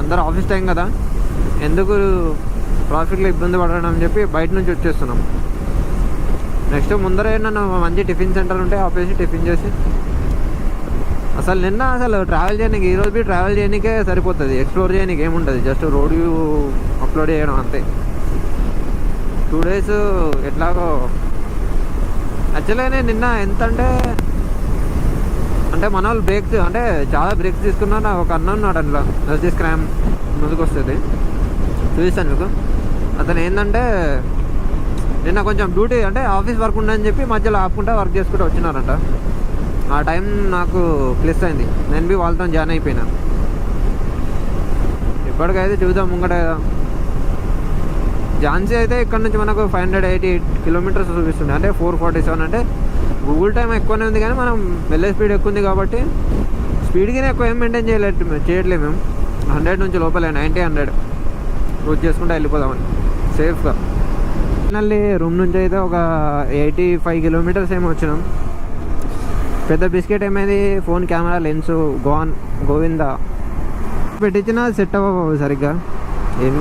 అందరూ office time కదా, ఎందుకు ట్రాఫిక్లో ఇబ్బంది పడడం అని చెప్పి బయట నుంచి వచ్చేస్తున్నాం. నెక్స్ట్ ముందర నన్ను మంచి టిఫిన్ సెంటర్ ఉంటే ఆపేసి టిఫిన్ చేసి, అసలు ట్రావెల్ చేయడానికి ఈరోజు ట్రావెల్ చేయడానికే సరిపోతుంది, ఎక్స్ప్లోర్ చేయడానికి ఏముంటుంది, జస్ట్ రోడ్ వ్యూ అప్లోడ్ చేయడం అంతే. 2 days ఎట్లాగో. యాక్చువల్గా నేను నిన్న ఎంత అంటే మన వాళ్ళు బ్రేక్స్ అంటే చాలా బ్రేక్స్ తీసుకున్నా. నాకు ఒక అన్న ఉన్నాడు అందులో, నర్సీ స్క్రామ్ ముందుకు వస్తుంది, చూపిస్తాను మీకు. అతను ఏంటంటే నిన్న కొంచెం డ్యూటీ అంటే ఆఫీస్ వర్క్ ఉండని చెప్పి మధ్యలో ఆపుకుంటా వర్క్ చేసుకుంటూ వచ్చినారంట. ఆ టైం నాకు ప్లస్ అయింది, నేను వాళ్ళతో జాయిన్ అయిపోయినా. ఇప్పటికైతే చూద్దాం ముంగట. ఝాన్సీ అయితే ఇక్కడ నుంచి మనకు 588 kilometers చూపిస్తుంది, అంటే 447. అంటే గూగుల్ టైం ఎక్కువనే ఉంది కానీ మనం వెళ్ళే స్పీడ్ ఎక్కువ ఉంది కాబట్టి స్పీడ్కి ఎక్కువ ఏం మెయింటైన్ చేయట్లేదు మేము. 100 నుంచి లోపలే 90-100 క్రూజ్ చేసుకుంటూ వెళ్ళిపోదామని సేఫ్గా. మళ్ళీ రూమ్ నుంచి అయితే ఒక 85 kilometers ఏమో వచ్చినాం. పెద్ద బిస్కెట్ ఏమైంది, ఫోన్ కెమెరా లెన్స్ గోవిందా పెట్టించినా సెట్ అవ్వవు సరిగ్గా. ఏం